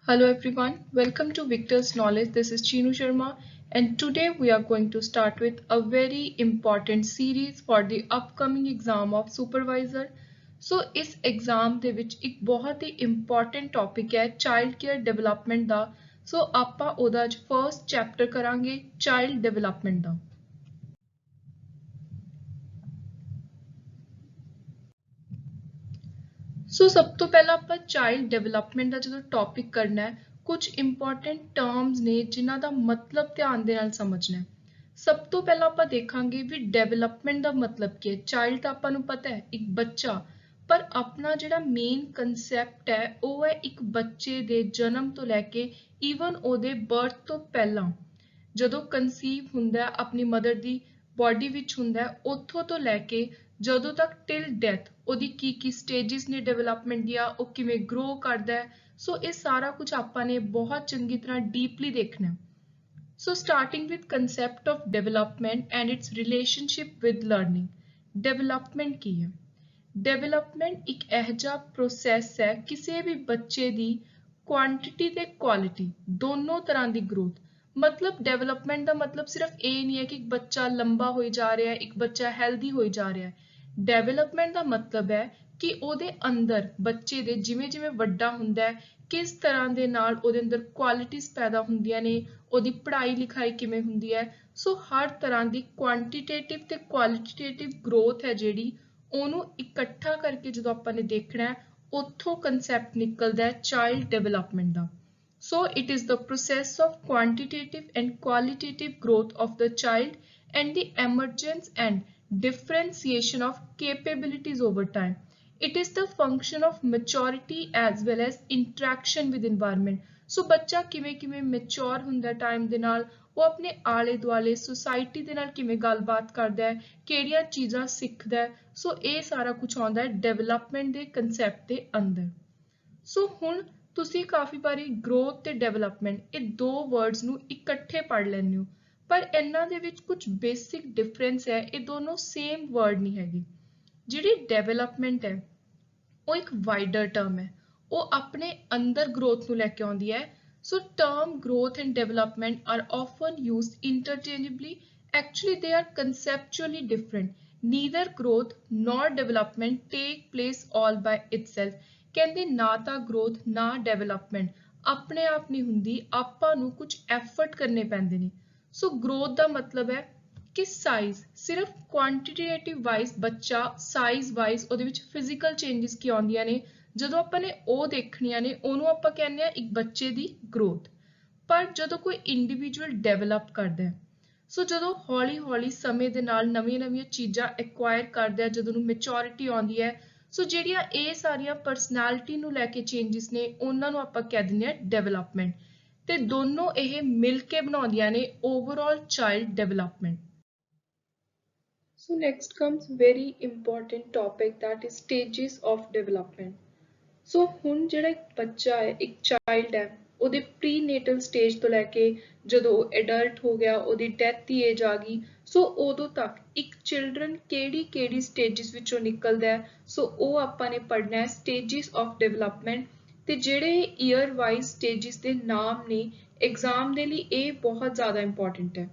Hello everyone, welcome to Victor's Knowledge. This is Chinu Sharma, and today we are going to start with a very important series for the upcoming exam of supervisor. So ਇਸ exam ਦੇ ਵਿੱਚ ਇੱਕ ਬਹੁਤ ਹੀ important topic ਹੈ child care development ਦਾ। ਸੋ ਆਪਾਂ ਉਹਦਾ ਅੱਜ first chapter ਕਰਾਂਗੇ ਚਾਈਲਡ ਡਿਵੈਲਪਮੈਂਟ ਦਾ। ਸੋ ਸਭ ਤੋਂ ਪਹਿਲਾਂ ਆਪਾਂ ਚਾਈਲਡ ਡਿਵੈਲਪਮੈਂਟ ਦਾ ਜਦੋਂ ਟੌਪਿਕ ਕਰਨਾ ਹੈ ਕੁਝ ਇੰਪੋਰਟੈਂਟ ਟਰਮਸ ਨੇ ਜਿਨ੍ਹਾਂ ਦਾ ਮਤਲਬ ਧਿਆਨ ਦੇ ਨਾਲ ਸਮਝਣਾ ਹੈ। ਸਭ ਤੋਂ ਪਹਿਲਾਂ ਆਪਾਂ ਦੇਖਾਂਗੇ ਵੀ ਡਿਵੈਲਪਮੈਂਟ ਦਾ ਮਤਲਬ ਕੀ ਹੈ। ਚਾਈਲਡ ਤਾਂ ਆਪਾਂ ਨੂੰ ਪਤਾ ਹੈ ਇੱਕ ਬੱਚਾ, ਪਰ ਆਪਣਾ ਜਿਹੜਾ ਮੇਨ ਕਨਸੈਪਟ ਹੈ ਉਹ ਹੈ ਇੱਕ ਬੱਚੇ ਦੇ ਜਨਮ ਤੋਂ ਲੈ ਕੇ ਈਵਨ ਉਹਦੇ ਬਰਥ ਤੋਂ ਪਹਿਲਾਂ, ਜਦੋਂ ਕਨਸੀਵ ਹੁੰਦਾ ਆਪਣੀ ਮਦਰ ਦੀ ਬੋਡੀ ਵਿੱਚ ਹੁੰਦਾ ਉੱਥੋਂ ਤੋਂ ਲੈ ਕੇ ਜਦੋਂ ਤੱਕ ਟਿਲ ਡੈਥ ਉਹਦੀ ਕੀ ਸਟੇजेस ਨੇ ਡਿਵੈਲਪਮੈਂਟ ਦੀਆਂ, ਉਹ ਕਿਵੇਂ ਗਰੋ ਕਰਦਾ ਹੈ। ਸੋ ਇਹ ਸਾਰਾ ਕੁਝ ਆਪਾਂ ਨੇ ਬਹੁਤ ਚੰਗੀ ਤਰ੍ਹਾਂ ਡੀਪਲੀ ਦੇਖਣਾ ਹੈ। So starting with concept of development and its relationship with learning. Development ਕੀ ਹੈ? ਡਿਵੈਲਪਮੈਂਟ ਇੱਕ ਇਹੋ ਜਿਹਾ ਪ੍ਰੋਸੈਸ ਹੈ ਕਿਸੇ ਵੀ ਬੱਚੇ ਦੀ ਕੁਆਂਟੀਟੀ ਤੇ ਕੁਆਲਿਟੀ ਦੋਨੋਂ ਤਰ੍ਹਾਂ ਦੀ ਗਰੋਥ। ਮਤਲਬ ਡਿਵੈਲਪਮੈਂਟ ਦਾ ਮਤਲਬ ਸਿਰਫ ਇਹ ਨਹੀਂ ਹੈ ਕਿ ਇੱਕ ਬੱਚਾ ਲੰਬਾ ਹੋਈ ਜਾ ਰਿਹਾ ਹੈ, ਇੱਕ ਬੱਚਾ ਹੈਲਦੀ ਹੋਈ ਜਾ ਰਿਹਾ ਹੈ। ਡਿਵੈਲਪਮੈਂਟ ਦਾ ਮਤਲਬ ਹੈ ਕਿ ਉਹਦੇ ਅੰਦਰ ਬੱਚੇ ਦੇ ਜਿਵੇਂ ਜਿਵੇਂ ਵੱਡਾ ਹੁੰਦਾ ਹੈ ਕਿਸ ਤਰ੍ਹਾਂ ਦੇ ਨਾਲ ਉਹਦੇ ਅੰਦਰ ਕੁਆਲਿਟੀਜ਼ ਪੈਦਾ ਹੁੰਦੀਆਂ ਨੇ, ਉਹਦੀ ਪੜ੍ਹਾਈ ਲਿਖਾਈ ਕਿਵੇਂ ਹੁੰਦੀ ਹੈ। ਸੋ ਹਰ ਤਰ੍ਹਾਂ ਦੀ ਕੁਆਂਟੀਟੇਟਿਵ ਤੇ ਕੁਆਲਿਟੇਟਿਵ ਗਰੋਥ ਹੈ ਜਿਹੜੀ, ਉਹਨੂੰ ਇਕੱਠਾ ਕਰਕੇ ਜਦੋਂ ਆਪਾਂ ਨੇ ਦੇਖਣਾ ਹੈ ਉੱਥੋਂ ਕਨਸੈਪਟ ਨਿਕਲਦਾ ਹੈ child development the. So it is the process of quantitative and qualitative growth of the child and the emergence and differentiation of capabilities over time. It is the function of maturity as well as interaction with environment. So ਬੱਚਾ ਕਿਵੇਂ mature ਹੁੰਦਾ time ਦੇ ਨਾਲ, ਉਹ ਆਪਣੇ ਆਲੇ ਦੁਆਲੇ society ਦੇ ਨਾਲ ਕਿਵੇਂ ਗੱਲਬਾਤ ਕਰਦਾ ਹੈ, ਕਿਹੜੀਆਂ ਚੀਜ਼ਾਂ ਸਿੱਖਦਾ ਹੈ। ਸੋ ਇਹ ਸਾਰਾ ਕੁਝ ਆਉਂਦਾ ਹੈ ਡਿਵੈਲਪਮੈਂਟ ਦੇ ਕਨਸੈਪਟ ਦੇ ਅੰਦਰ। ਸੋ ਹੁਣ ਤੁਸੀਂ ਕਾਫੀ ਵਾਰੀ ਗਰੋਥ ਤੇ ਡਿਵੈਲਪਮੈਂਟ ਇਹ ਦੋ ਵਰਡਸ ਨੂੰ ਇਕੱਠੇ ਪੜ੍ਹ ਲੈਂਦੇ ਹੋ, ਪਰ ਇਹਨਾਂ ਦੇ ਵਿੱਚ ਕੁਝ ਬੇਸਿਕ ਡਿਫਰੈਂਸ ਹੈ। ਇਹ ਦੋਨੋਂ ਸੇਮ ਵਰਡ ਨਹੀਂ ਹੈਗੇ। ਜਿਹੜੀ ਡਿਵੈਲਪਮੈਂਟ ਹੈ ਉਹ ਇੱਕ ਵਾਈਡਰ ਟਰਮ ਹੈ, ਉਹ ਆਪਣੇ ਅੰਦਰ ਗਰੋਥ ਨੂੰ ਲੈ ਕੇ ਆਉਂਦੀ ਹੈ। ਸੋ term growth and development are often used interchangeably. Actually they are conceptually different. Neither growth nor development take place all by itself. ਕਹਿੰਦੇ ਨਾ ਤਾਂ growth ਨਾ development ਆਪਣੇ ਆਪ ਨਹੀਂ ਹੁੰਦੀ, ਆਪਾਂ ਨੂੰ ਕੁਝ ਐਫਰਟ ਕਰਨੇ ਪੈਂਦੇ ਨੇ। ਸੋ growth ਦਾ ਮਤਲਬ ਹੈ ਕਿ ਸਾਈਜ਼, ਸਿਰਫ ਕੁਆਂਟੀਟੇਟਿਵ ਵਾਈਜ਼ ਬੱਚਾ ਸਾਈਜ਼ ਵਾਈਜ਼ ਉਹਦੇ ਵਿੱਚ ਫਿਜ਼ੀਕਲ ਚੇਂਜਸ ਕੀ ਆਉਂਦੀਆਂ ਨੇ, ਜਦੋਂ ਆਪਾਂ ਨੇ ਉਹ ਦੇਖਣੀਆਂ ਨੇ ਉਹਨੂੰ ਆਪਾਂ ਕਹਿੰਦੇ ਆ ਇੱਕ ਬੱਚੇ ਦੀ ਗਰੋਥ। ਪਰ ਜਦੋਂ ਕੋਈ ਇੰਡੀਵਿਜੂਅਲ ਡਿਵੈਲਪ ਕਰਦਾ ਹੈ, ਸੋ ਜਦੋਂ ਹੌਲੀ ਹੌਲੀ ਸਮੇਂ ਦੇ ਨਾਲ ਨਵੀਆਂ ਚੀਜ਼ਾਂ ਐਕਵਾਇਰ ਕਰਦਾ ਹੈ, ਜਦੋਂ ਨੂੰ ਮੈਚੁਰਿਟੀ ਆਉਂਦੀ ਹੈ, ਸੋ ਜਿਹੜੀਆਂ ਇਹ ਸਾਰੀਆਂ ਪਰਸਨੈਲਿਟੀ ਨੂੰ ਲੈ ਕੇ ਚੇਂਜਸ ਨੇ ਉਹਨਾਂ ਨੂੰ ਆਪਾਂ ਕਹਿ ਦਿੰਦੇ ਆ ਡਿਵੈਲਪਮੈਂਟ, ਤੇ ਦੋਨੋਂ ਇਹ ਮਿਲ ਕੇ ਬਣਾਉਂਦੀਆਂ ਨੇ overall child development. So next comes very important topic, that is stages of development. So ਹੁਣ ਜਿਹੜਾ ਇੱਕ ਬੱਚਾ ਹੈ, ਇੱਕ ਚਾਈਲਡ ਹੈ, ਉਹਦੇ ਪ੍ਰੀਨੇਟਲ ਸਟੇਜ ਤੋਂ ਲੈ ਕੇ ਜਦੋਂ ਉਹ ਐਡਲਟ ਹੋ ਗਿਆ, ਉਹਦੀ ਡੈਥ ਦੀ ਏਜ ਆ ਗਈ, ਸੋ ਉਦੋਂ ਤੱਕ ਇੱਕ ਚਿਲਡਰਨ ਕਿਹੜੀ ਸਟੇਜਸ ਵਿੱਚੋਂ ਨਿਕਲਦਾ ਹੈ, ਸੋ ਉਹ ਆਪਾਂ ਨੇ ਪੜ੍ਹਨਾ ਹੈ ਸਟੇਜਸ ਆਫ ਡਿਵੈਲਪਮੈਂਟ। ਤੇ ਜਿਹੜੇ ਈਅਰ ਵਾਈਜ਼ ਸਟੇਜਸ ਦੇ ਨਾਮ ਨੇ ਐਗਜ਼ਾਮ ਦੇ ਲਈ ਇਹ ਬਹੁਤ ਜ਼ਿਆਦਾ ਇੰਪੋਰਟੈਂਟ ਹੈ।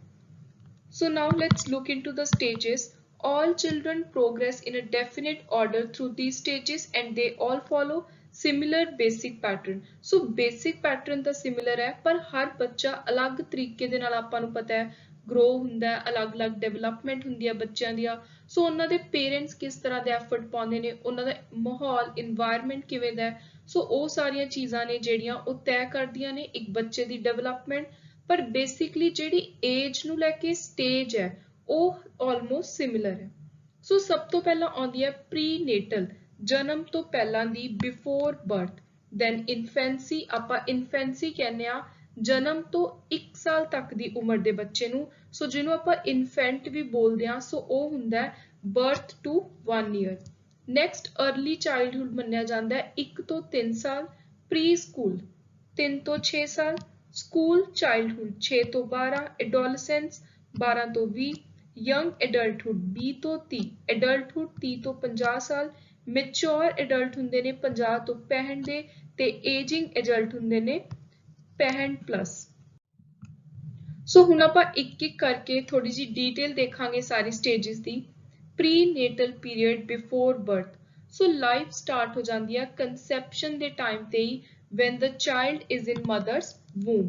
So now let's look into the stages. All children progress in a definite order through these stages and they all follow similar basic pattern. So basic pattern ਤਾਂ similar ਹੈ, ਪਰ ਹਰ ਬੱਚਾ ਅਲੱਗ ਤਰੀਕੇ ਦੇ ਨਾਲ ਆਪਾਂ ਨੂੰ ਪਤਾ ਹੈ grow ਹੁੰਦਾ ਹੈ, ਅਲੱਗ-ਅਲੱਗ development ਹੁੰਦੀ ਹੈ ਬੱਚਿਆਂ ਦੀਆਂ। ਸੋ ਉਹਨਾਂ ਦੇ ਪੇਰੈਂਟਸ ਕਿਸ ਤਰ੍ਹਾਂ ਦੇ ਐਫਰਟ ਪਾਉਂਦੇ ਨੇ, ਉਹਨਾਂ ਦਾ ਮਾਹੌਲ environment ਕਿਵੇਂ ਦਾ ਹੈ, ਸੋ ਉਹ ਸਾਰੀਆਂ ਚੀਜ਼ਾਂ ਨੇ ਜਿਹੜੀਆਂ ਉਹ ਤੈਅ ਕਰਦੀਆਂ ਨੇ ਇੱਕ ਬੱਚੇ ਦੀ ਡਿਵੈਲਪਮੈਂਟ। ਪਰ ਬੇਸਿਕਲੀ ਜਿਹੜੀ ਏਜ ਨੂੰ ਲੈ ਕੇ ਸਟੇਜ ਹੈ ਉਹ ਆਲਮੋਸਟ ਸਿਮਿਲਰ ਹੈ। ਸੋ ਸਭ ਤੋਂ ਪਹਿਲਾਂ ਆਉਂਦੀ ਹੈ ਪ੍ਰੀਨੇਟਲ, ਜਨਮ ਤੋਂ ਪਹਿਲਾਂ ਦੀ, ਬਿਫੋਰ ਬਰਥ। ਦੈਨ ਇਨਫੈਂਸੀ, ਆਪਾਂ ਇਨਫੈਂਸੀ ਕਹਿੰਦੇ ਆ ਜਨਮ ਤੋਂ 1 ਸਾਲ ਤੱਕ ਦੀ ਉਮਰ ਦੇ ਬੱਚੇ ਨੂੰ, ਸੋ ਜਿਹਨੂੰ ਆਪਾਂ ਇਨਫੈਂਟ ਵੀ ਬੋਲਦੇ ਆ, ਸੋ ਉਹ ਹੁੰਦਾ ਹੈ birth to 1 year. Next early childhood ਮੰਨਿਆ ਜਾਂਦਾ ਹੈ 1 ਤੋਂ 3 ਸਾਲ, ਪ੍ਰੀ ਸਕੂਲ 3 ਤੋਂ 6 ਸਾਲ, ਸਕੂਲ ਚਾਈਲਡਹੁੱਡ 6 ਤੋਂ 12, ਐਡੋਲਸੈਂਸ 12 ਤੋਂ 20, ਯੰਗ ਐਡਲਟਹੁੱਡ 20 ਤੋਂ 30, ਐਡਲਟਹੁੱਡ 30 ਤੋਂ 50 ਸਾਲ, ਮੈਚੁਰ ਐਡਲਟ ਹੁੰਦੇ ਨੇ 50 ਤੋਂ 65 ਦੇ, ਤੇ ਏਜਿੰਗ ਐਡਲਟ ਹੁੰਦੇ ਨੇ 65+। ਸੋ ਹੁਣ ਆਪਾਂ ਇੱਕ ਇੱਕ ਕਰਕੇ ਥੋੜੀ ਜੀ ਡੀਟੇਲ ਦੇਖਾਂਗੇ ਸਾਰੀ ਸਟੇजेस ਦੀ। ਪ੍ਰੀਨੇਟਲ ਪੀਰੀਅਡ ਬਿਫੋਰ ਬਰਥ। ਸੋ ਲਾਈਫ ਸਟਾਰਟ ਹੋ ਜਾਂਦੀ ਹੈ ਕੰਸੈਪਸ਼ਨ ਦੇ ਟਾਈਮ ਤੇ ਹੀ, when the child is in mother's womb.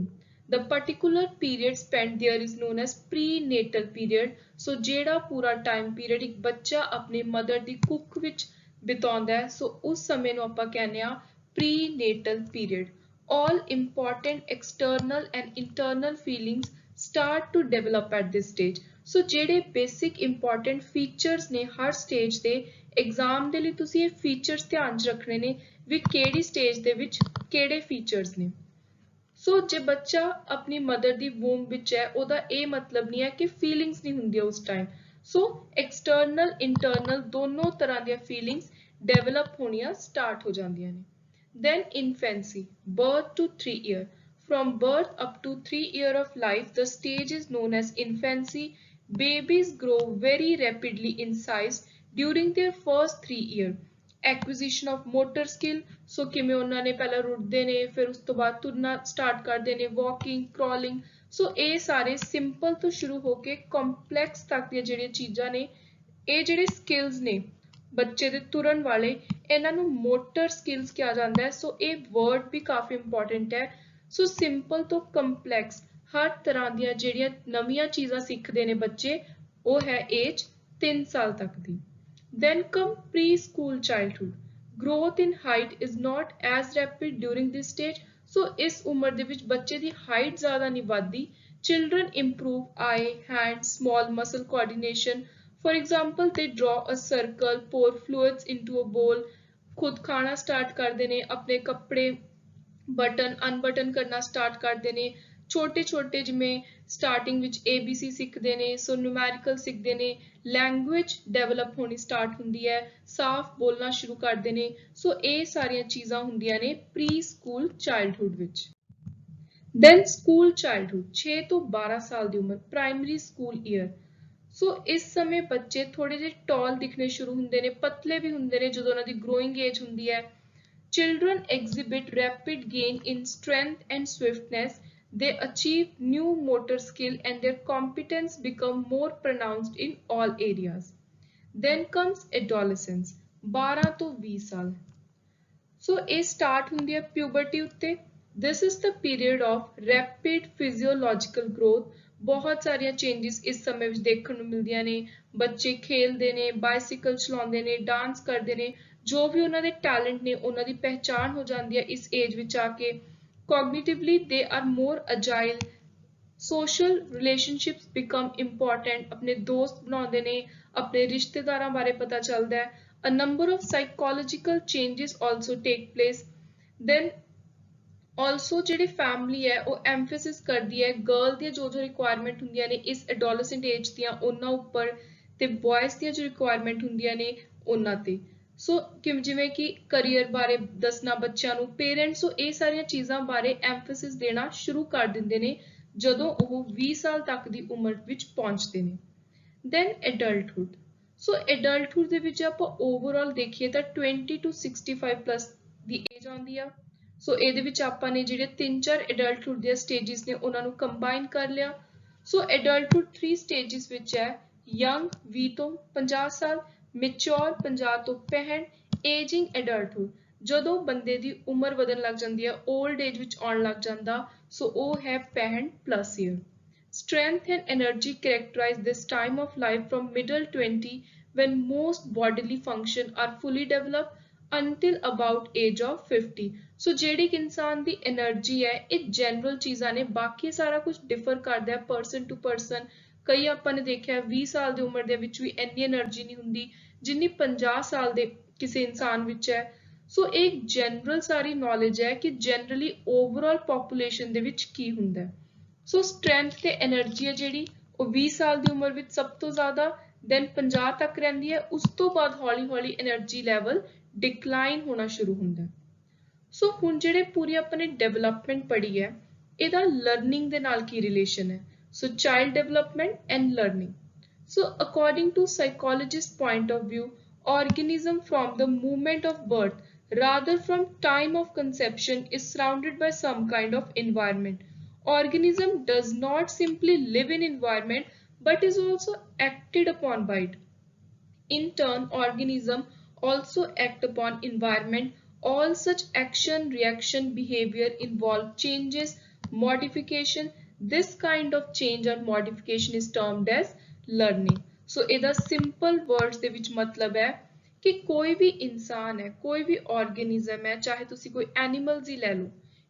The particular period spent there is known as prenatal period. ਸੋ ਜਿਹੜਾ ਪੂਰਾ ਟਾਈਮ ਪੀਰੀਅਡ ਇੱਕ ਬੱਚਾ ਆਪਣੀ ਮਦਰ ਦੀ ਕੁੱਖ ਵਿੱਚ ਬਿਤਾਉਂਦਾ ਹੈ, ਸੋ ਉਸ ਸਮੇਂ ਨੂੰ ਆਪਾਂ ਕਹਿੰਦੇ ਆ prenatal period. All important external and internal feelings start to develop at this stage. So ਜਿਹੜੇ basic important features ਨੇ ਹਰ stage ਦੇ, exam ਦੇ ਲਈ ਤੁਸੀਂ ਇਹ features ਧਿਆਨ 'ਚ ਰੱਖਣੇ ਨੇ ਵੀ ਕਿਹੜੀ stage ਦੇ ਵਿੱਚ ਕਿਹੜੇ features ਨੇ। ਸੋ ਜੇ ਬੱਚਾ ਆਪਣੀ ਮਦਰ ਦੀ ਵੂਮ ਵਿੱਚ ਹੈ, ਉਹਦਾ ਇਹ ਮਤਲਬ ਨਹੀਂ ਹੈ ਕਿ ਫੀਲਿੰਗਸ ਨਹੀਂ ਹੁੰਦੀਆਂ ਉਸ ਟਾਈਮ। ਸੋ ਐਕਸਟਰਨਲ ਇੰਟਰਨਲ ਦੋਨੋਂ ਤਰ੍ਹਾਂ ਦੀਆਂ ਫੀਲਿੰਗਸ ਡਿਵੈਲਪ ਹੋਣੀਆਂ ਸਟਾਰਟ ਹੋ ਜਾਂਦੀਆਂ ਨੇ। Then infancy, birth to 3 year. From birth up to 3 year of life, the stage is known as infancy. Babies grow very rapidly in size during their first 3 year. Acquisition of motor skill. So ਕਿਵੇਂ ਉਹਨਾਂ ਨੇ ਪਹਿਲਾਂ ਰੁੜਦੇ ਨੇ, ਫਿਰ ਉਸ ਤੋਂ ਬਾਅਦ ਤੁਰਨਾ ਸਟਾਰਟ ਕਰਦੇ ਨੇ, walking, crawling. ਸੋ ਇਹ ਸਾਰੇ ਸਿੰਪਲ ਤੋਂ ਸ਼ੁਰੂ ਹੋ ਕੇ ਕੰਪਲੈਕਸ ਤੱਕ ਦੀਆਂ ਜਿਹੜੀਆਂ ਚੀਜ਼ਾਂ ਨੇ, ਇਹ ਜਿਹੜੇ ਸਕਿੱਲਸ ਨੇ ਬੱਚੇ ਦੇ ਤੁਰਨ ਵਾਲੇ, ਇਹਨਾਂ ਨੂੰ ਮੋਟਰ ਸਕਿੱਲਸ ਕਿਹਾ ਜਾਂਦਾ ਹੈ। ਸੋ ਇਹ ਵਰਡ ਵੀ ਕਾਫੀ ਇੰਪੋਰਟੈਂਟ ਹੈ। ਸੋ ਸਿੰਪਲ ਤੋਂ ਕੰਪਲੈਕਸ ਹਰ ਤਰ੍ਹਾਂ ਦੀਆਂ ਜਿਹੜੀਆਂ ਨਵੀਆਂ ਚੀਜ਼ਾਂ ਸਿੱਖਦੇ ਨੇ ਬੱਚੇ, ਉਹ ਹੈ ਏਜ 3 ਸਾਲ ਤੱਕ ਦੀ। Then come preschool childhood. Growth in height is not as rapid during this stage. So ਇਸ ਉਮਰ ਦੇ ਵਿੱਚ ਬੱਚੇ ਦੀ ਹਾਈਟ ਜ਼ਿਆਦਾ ਨਹੀਂ ਵੱਧਦੀ। Children improve eye, hand, small muscle coordination. For example, they draw a circle, pour fluids into a bowl, खुद खाना स्टार्ट करते ने, अपने कपड़े बटन अनबटन करना स्टार्ट करते ने, छोटे छोटे जिमें स्टार्टिंग विच ABC सीखते ने, सो न्यूमेरिकल सीखते ने, लैंग्वेज डेवलप होनी स्टार्ट होंदी है, साफ बोलना शुरू करते ने। सो ये सारियां चीज़ां होंदियां ने प्री स्कूल चाइल्डहुड विच। Then स्कूल चाइल्डहुड 6 ਤੋਂ 12 ਸਾਲ ਦੀ ਉਮਰ, प्राइमरी स्कूल ईयर। सो इस समय बच्चे थोड़े जे टॉल दिखने शुरू होंदे ने, पतले भी होंदे ने जदों उन्हां दी ग्रोइंग एज हुंदी है। Children exhibit rapid gain in strength and swiftness. They achieve new motor skill and their competence become more pronounced in all areas. Then comes adolescence, 12 ਤੋਂ 20 ਸਾਲ। So ਇਹ start ਹੁੰਦੀ ਹੈ puberty ਉੱਤੇ। This is the period of rapid physiological growth. ਬਹੁਤ ਸਾਰੀਆਂ changes ਇਸ ਸਮੇਂ ਵਿੱਚ ਦੇਖਣ ਨੂੰ ਮਿਲਦੀਆਂ ਨੇ। ਬੱਚੇ ਖੇਲਦੇ ਨੇ, ਬਾਈਸਾਈਕਲ ਚਲਾਉਂਦੇ ਨੇ, ਡਾਂਸ ਕਰਦੇ ਨੇ, ਜੋ ਵੀ ਉਹਨਾਂ ਦੇ ਟੈਲੈਂਟ ਨੇ ਉਹਨਾਂ ਦੀ ਪਹਿਚਾਣ ਹੋ ਜਾਂਦੀ ਹੈ ਇਸ ਏਜ ਵਿੱਚ ਆ ਕੇ। Cognitively they are more agile. Social relationships become important. ਆਪਣੇ ਦੋਸਤ ਬਣਾਉਂਦੇ ਨੇ, ਆਪਣੇ ਰਿਸ਼ਤੇਦਾਰਾਂ ਬਾਰੇ ਪਤਾ ਚੱਲਦਾ ਹੈ। A number of psychological changes also take place. Then also ਜਿਹੜੀ ਫੈਮਿਲੀ ਹੈ ਉਹ ਐਮਫੈਸਿਸ ਕਰਦੀ ਹੈ ਗਰਲ ਦੀਆਂ ਜੋ ਰਿਕੁਆਇਰਮੈਂਟ ਹੁੰਦੀਆਂ ਨੇ ਇਸ ਐਡੋਲੈਸੈਂਟ ਏਜ ਦੀਆਂ ਉਹਨਾਂ ਉੱਪਰ, ਤੇ ਬॉयਜ਼ ਦੀਆਂ ਜੋ ਰਿਕੁਆਇਰਮੈਂਟ ਹੁੰਦੀਆਂ ਨੇ ਉਹਨਾਂ ਤੇ। ਸੋ ਜਿਵੇਂ ਕਿ ਕਰੀਅਰ ਬਾਰੇ ਦੱਸਣਾ ਬੱਚਿਆਂ ਨੂੰ, ਪੇਰੈਂਟਸ ਸੋ ਇਹ ਸਾਰੀਆਂ ਚੀਜ਼ਾਂ ਬਾਰੇ ਐਮਫੈਸਿਸ ਦੇਣਾ ਸ਼ੁਰੂ ਕਰ ਦਿੰਦੇ ਨੇ ਜਦੋਂ ਉਹ 20 ਸਾਲ ਤੱਕ ਦੀ ਉਮਰ ਵਿੱਚ ਪਹੁੰਚਦੇ ਨੇ। ਦੈਨ ਐਡਲਟਹੁੱਡ। ਸੋ ਐਡਲਟਹੁੱਡ ਦੇ ਵਿੱਚ ਆਪਾਂ ਓਵਰਆਲ ਦੇਖੀਏ ਤਾਂ 20 to 65+ ਦੀ ਏਜ ਆਉਂਦੀ ਆ। ਸੋ ਇਹਦੇ ਵਿੱਚ ਆਪਾਂ ਨੇ ਜਿਹੜੇ 3-4 ਐਡਲਟਹੁੱਡ ਦੀਆਂ ਸਟੇजेस ਨੇ ਉਹਨਾਂ ਨੂੰ ਕੰਬਾਈਨ ਕਰ ਲਿਆ। ਸੋ ਐਡਲਟਹੁੱਡ 3 ਸਟੇजेस ਵਿੱਚ ਹੈ, ਯੰਗ 20 ਤੋਂ 50 ਸਾਲ, ਮੈਚੁਰ 50 ਤੋਂ 65, ਏਜਿੰਗ ਐਡਲਟਹੁੱਡ ਜਦੋਂ ਬੰਦੇ ਦੀ ਉਮਰ ਵਧਣ ਲੱਗ ਜਾਂਦੀ ਹੈ, 올ਡ ਏਜ ਵਿੱਚ ਆਉਣ ਲੱਗ ਜਾਂਦਾ, ਸੋ ਉਹ ਹੈ 65+ year. Strength and energy characterize this time of life from middle 20 when most bodily function are fully developed until about age of 50. ਸੋ ਜਿਹੜੀ ਕਿ ਇਨਸਾਨ ਦੀ એનર્ਜੀ ਹੈ ਇਹ ਜਨਰਲ ਚੀਜ਼ਾਂ ਨੇ, ਬਾਕੀ ਸਾਰਾ ਕੁਝ ਡਿਫਰ ਕਰਦਾ ਹੈ ਪਰਸਨ ਟੂ ਪਰਸਨ। ਕਈ ਆਪਾਂ ਨੇ ਦੇਖਿਆ 20 ਸਾਲ ਦੀ ਉਮਰ ਦੇ ਵਿੱਚ ਵੀ ਇੰਨੀ એનર્ਜੀ ਨਹੀਂ ਹੁੰਦੀ ਜਿੰਨੀ 50 ਸਾਲ ਦੇ ਕਿਸੇ ਇਨਸਾਨ ਵਿੱਚ ਹੈ। ਸੋ ਇਹ ਜਨਰਲ ਸਾਰੀ ਨੌਲੇਜ ਹੈ ਕਿ ਜਨਰਲੀ ਓਵਰਆਲ ਪੋਪੂਲੇਸ਼ਨ ਦੇ ਵਿੱਚ ਕੀ ਹੁੰਦਾ ਹੈ। ਸੋ ਸਟਰੈਂਥ ਤੇ એનર્ਜੀ ਹੈ ਜਿਹੜੀ ਉਹ 20 ਸਾਲ ਦੀ ਉਮਰ ਵਿੱਚ ਸਭ ਤੋਂ ਜ਼ਿਆਦਾ, ਦੈਨ 50 ਤੱਕ ਰਹਿੰਦੀ ਹੈ, ਉਸ ਤੋਂ ਬਾਅਦ ਹੌਲੀ ਹੌਲੀ એનર્ਜੀ ਲੈਵਲ ਡਿਕਲਾਈਨ ਹੋਣਾ ਸ਼ੁਰੂ ਹੁੰਦਾ। ਸੋ ਹੁਣ ਜਿਹੜੇ ਪੂਰੀ ਆਪਾਂ ਨੇ ਡਿਵੈਲਪਮੈਂਟ ਪੜ੍ਹੀ ਹੈ ਇਹਦਾ ਲਰਨਿੰਗ ਦੇ ਨਾਲ ਕੀ ਰਿਲੇਸ਼ਨ ਹੈ। So child development and learning. So according to psychologist point of view, organism from the moment of birth rather from time of conception is surrounded by some kind of environment. Organism does not simply live in environment but is also acted upon by it. In turn, organisms also act upon environment. All such action, reaction, behavior involve changes, modification. This kind of change or modification is termed as learning. So ਇਹਦਾ simple words ਦੇ ਵਿੱਚ ਮਤਲਬ ਹੈ ਕਿ ਕੋਈ ਵੀ ਇਨਸਾਨ ਹੈ, ਕੋਈ ਵੀ organism ਹੈ, ਚਾਹੇ ਤੁਸੀਂ ਕੋਈ animals ਹੀ ਲੈ ਲਓ,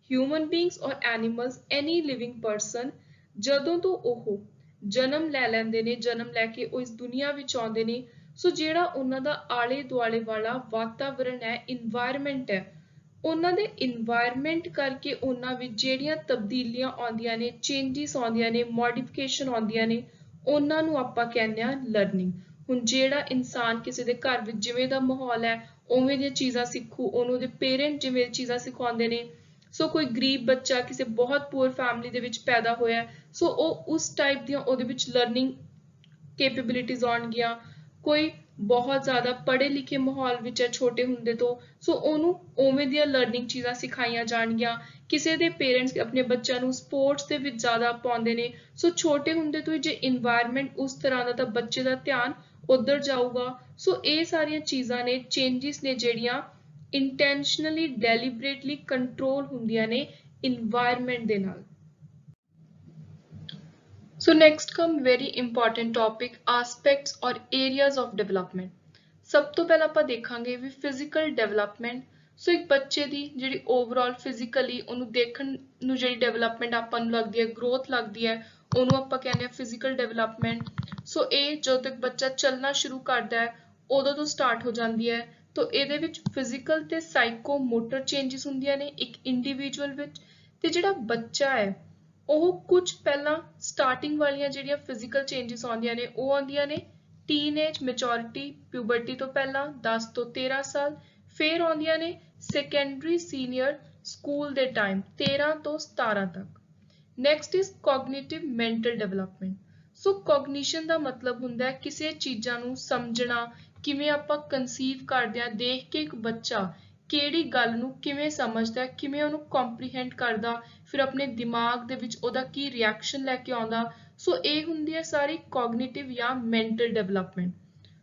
human beings or animals, any living person, ਜਦੋਂ ਤੋਂ ਉਹ ਜਨਮ ਲੈ ਲੈਂਦੇ ਨੇ, ਜਨਮ ਲੈ ਕੇ ਉਹ ਇਸ ਦੁਨੀਆ ਵਿੱਚ ਆਉਂਦੇ ਨੇ, ਸੋ ਜਿਹੜਾ ਉਹਨਾਂ ਦਾ ਆਲੇ ਦੁਆਲੇ ਵਾਲਾ ਵਾਤਾਵਰਣ ਹੈ, ਇਨਵਾਇਰਮੈਂਟ ਹੈ, ਉਹਨਾਂ ਦੇ ਇਨਵਾਇਰਮੈਂਟ ਕਰਕੇ ਉਹਨਾਂ ਵਿੱਚ ਜਿਹੜੀਆਂ ਤਬਦੀਲੀਆਂ ਆਉਂਦੀਆਂ ਨੇ, ਚੇਂਜਸ ਆਉਂਦੀਆਂ ਨੇ, ਮੋਡੀਫਿਕੇਸ਼ਨ ਆਉਂਦੀਆਂ ਨੇ, ਉਹਨਾਂ ਨੂੰ ਆਪਾਂ ਕਹਿੰਦੇ ਆ ਲਰਨਿੰਗ। ਹੁਣ ਜਿਹੜਾ ਇਨਸਾਨ ਕਿਸੇ ਦੇ ਘਰ ਵਿੱਚ ਜਿਵੇਂ ਦਾ ਮਾਹੌਲ ਹੈ ਉਵੇਂ ਦੀਆਂ ਚੀਜ਼ਾਂ ਸਿੱਖੂ, ਉਹਨੂੰ ਉਹਦੇ ਪੇਰੈਂਟ ਜਿਵੇਂ ਚੀਜ਼ਾਂ ਸਿਖਾਉਂਦੇ ਨੇ, ਸੋ ਕੋਈ ਗਰੀਬ ਬੱਚਾ ਕਿਸੇ ਬਹੁਤ ਪੂਅਰ ਫੈਮਿਲੀ ਦੇ ਵਿੱਚ ਪੈਦਾ ਹੋਇਆ, ਸੋ ਉਹ ਉਸ ਟਾਈਪ ਦੀਆਂ ਉਹਦੇ ਵਿੱਚ ਲਰਨਿੰਗ ਕੈਪੇਬਿਲਿਟੀਜ਼ ਆਉਣਗੀਆਂ। ਕੋਈ ਬਹੁਤ ਜ਼ਿਆਦਾ ਪੜ੍ਹੇ ਲਿਖੇ ਮਾਹੌਲ ਵਿੱਚ ਹੈ ਛੋਟੇ ਹੁੰਦੇ ਤੋਂ, ਸੋ ਉਹਨੂੰ ਉਵੇਂ ਦੀਆਂ ਲਰਨਿੰਗ ਚੀਜ਼ਾਂ ਸਿਖਾਈਆਂ ਜਾਣਗੀਆਂ। ਕਿਸੇ ਦੇ ਪੇਰੈਂਟਸ ਆਪਣੇ ਬੱਚਿਆਂ ਨੂੰ ਸਪੋਰਟਸ ਦੇ ਵਿੱਚ ਜ਼ਿਆਦਾ ਪਾਉਂਦੇ ਨੇ, ਸੋ ਛੋਟੇ ਹੁੰਦੇ ਤੋਂ ਹੀ ਜੇ ਇਨਵਾਇਰਮੈਂਟ ਉਸ ਤਰ੍ਹਾਂ ਦਾ ਤਾਂ ਬੱਚੇ ਦਾ ਧਿਆਨ ਉੱਧਰ ਜਾਊਗਾ। ਸੋ ਇਹ ਸਾਰੀਆਂ ਚੀਜ਼ਾਂ ਨੇ, ਚੇਂਜਸ ਨੇ ਜਿਹੜੀਆਂ ਇੰਟੈਂਸ਼ਨਲੀ ਡੈਲੀਬਰੇਟਲੀ ਕੰਟਰੋਲ ਹੁੰਦੀਆਂ ਨੇ ਇਨਵਾਇਰਮੈਂਟ ਦੇ ਨਾਲ। So next come very important topic, aspects or areas of development। ਸਭ ਤੋਂ ਪਹਿਲਾਂ ਆਪਾਂ ਦੇਖਾਂਗੇ ਵੀ physical development। ਸੋ ਇੱਕ ਬੱਚੇ ਦੀ ਜਿਹੜੀ overall physically ਉਹਨੂੰ ਦੇਖਣ ਨੂੰ ਜਿਹੜੀ development ਆਪਾਂ ਨੂੰ ਲੱਗਦੀ ਹੈ, growth ਲੱਗਦੀ ਹੈ, ਉਹਨੂੰ ਆਪਾਂ ਕਹਿੰਦੇ ਆ physical development। ਸੋ ਇਹ ਜਦੋਂ ਤੱਕ ਬੱਚਾ ਚੱਲਣਾ ਸ਼ੁਰੂ ਕਰਦਾ ਹੈ ਉਦੋਂ ਤੋਂ start ਹੋ ਜਾਂਦੀ ਹੈ। ਤਾਂ ਇਹਦੇ ਵਿੱਚ physical ਤੇ psychomotor changes ਹੁੰਦੀਆਂ ਨੇ ਇੱਕ individual ਵਿੱਚ, ਤੇ ਜਿਹੜਾ ਬੱਚਾ ਹੈ ਉਹ ਕੁਝ ਪਹਿਲਾਂ ਸਟਾਰਟਿੰਗ ਵਾਲੀਆਂ ਜਿਹੜੀਆਂ ਫਿਜ਼ੀਕਲ ਚੇਂਜਸ ਆਉਂਦੀਆਂ ਨੇ ਉਹ ਆਉਂਦੀਆਂ ਨੇ ਟੀਨੇਜ, ਮੈਚੋਰਿਟੀ, ਪਿਊਬਰਟੀ ਤੋਂ ਪਹਿਲਾਂ 10 ਤੋਂ 13 ਸਾਲ, ਫਿਰ ਆਉਂਦੀਆਂ ਨੇ ਸੈਕੰਡਰੀ ਸੀਨੀਅਰ ਸਕੂਲ ਦੇ ਟਾਈਮ 13 ਤੋਂ 17 ਤੱਕ। Next is cognitive mental development. So cognition ਦਾ ਮਤਲਬ ਹੁੰਦਾ ਹੈ ਕਿਸੇ ਚੀਜ਼ਾਂ ਨੂੰ ਸਮਝਣਾ, ਕਿਵੇਂ ਆਪਾਂ ਕਨਸੀਵ ਕਰਦੇ ਹਾਂ, ਦੇਖ ਕੇ ਇੱਕ ਬੱਚਾ ਕਿਹੜੀ ਗੱਲ ਨੂੰ ਕਿਵੇਂ ਸਮਝਦਾ, ਕਿਵੇਂ ਉਹਨੂੰ ਕੰਪਰੀਹੈਂਡ ਕਰਦਾ, ਫਿਰ ਆਪਣੇ ਦਿਮਾਗ ਦੇ ਵਿੱਚ ਉਹਦਾ ਕੀ ਰਿਐਕਸ਼ਨ ਲੈ ਕੇ ਆਉਂਦਾ। ਸੋ ਇਹ ਹੁੰਦੀ ਹੈ ਸਾਰੀ ਕੋਗਨੀਟਿਵ ਜਾਂ mental development.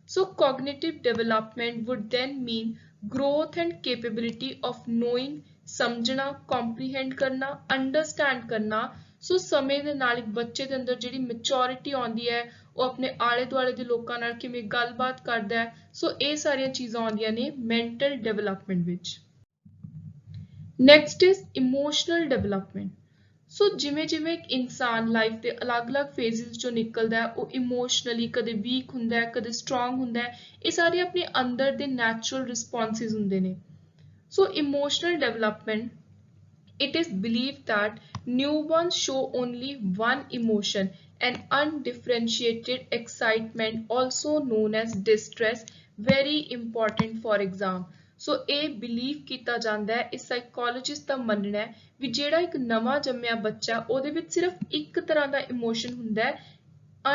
So cognitive development would then mean growth and capability of knowing, ਸਮਝਣਾ, ਕੰਪਰੀਹੈਂਡ ਕਰਨਾ, ਅੰਡਰਸਟੈਂਡ ਕਰਨਾ। ਸੋ ਸਮੇਂ ਦੇ ਨਾਲ ਇੱਕ ਬੱਚੇ ਦੇ ਅੰਦਰ ਜਿਹੜੀ ਮੈਚੋਰਿਟੀ ਆਉਂਦੀ ਹੈ, ਉਹ ਆਪਣੇ ਆਲੇ ਦੁਆਲੇ ਦੇ ਲੋਕਾਂ ਨਾਲ ਕਿਵੇਂ ਗੱਲਬਾਤ ਕਰਦਾ ਹੈ। ਸੋ ਇਹ ਸਾਰੀਆਂ ਚੀਜ਼ਾਂ ਆਉਂਦੀਆਂ ਨੇ ਮੈਂਟਲ ਡਿਵੈਲਪਮੈਂਟ ਵਿੱਚ। Next is emotional development. So ਜਿਵੇਂ ਜਿਵੇਂ ਇੱਕ ਇਨਸਾਨ ਲਾਈਫ ਦੇ ਅਲੱਗ-ਅਲੱਗ ਫੇਜ਼ਸ ਚੋਂ ਨਿਕਲਦਾ ਹੈ, ਉਹ ਇਮੋਸ਼ਨਲੀ ਕਦੇ ਵੀਕ ਹੁੰਦਾ ਹੈ, ਕਦੇ ਸਟਰੋਂਗ ਹੁੰਦਾ ਹੈ। ਇਹ ਸਾਰੇ ਆਪਣੇ ਅੰਦਰ ਦੇ ਨੈਚੁਰਲ ਰਿਸਪੌਂਸਿਸ ਹੁੰਦੇ ਨੇ। So emotional development, it is believed that newborns show only one emotion, an undifferentiated excitement, also known as distress, very important for exam। ਸੋ ਇਹ ਬਿਲੀਵ ਕੀਤਾ ਜਾਂਦਾ ਹੈ, ਇਹ ਸਾਈਕੋਲੋਜਿਸਟ ਦਾ ਮੰਨਣਾ ਹੈ ਵੀ ਜਿਹੜਾ ਇੱਕ ਨਵਾਂ ਜੰਮਿਆ ਬੱਚਾ ਉਹਦੇ ਵਿੱਚ ਸਿਰਫ ਇੱਕ ਤਰ੍ਹਾਂ ਦਾ ਇਮੋਸ਼ਨ ਹੁੰਦਾ ਹੈ,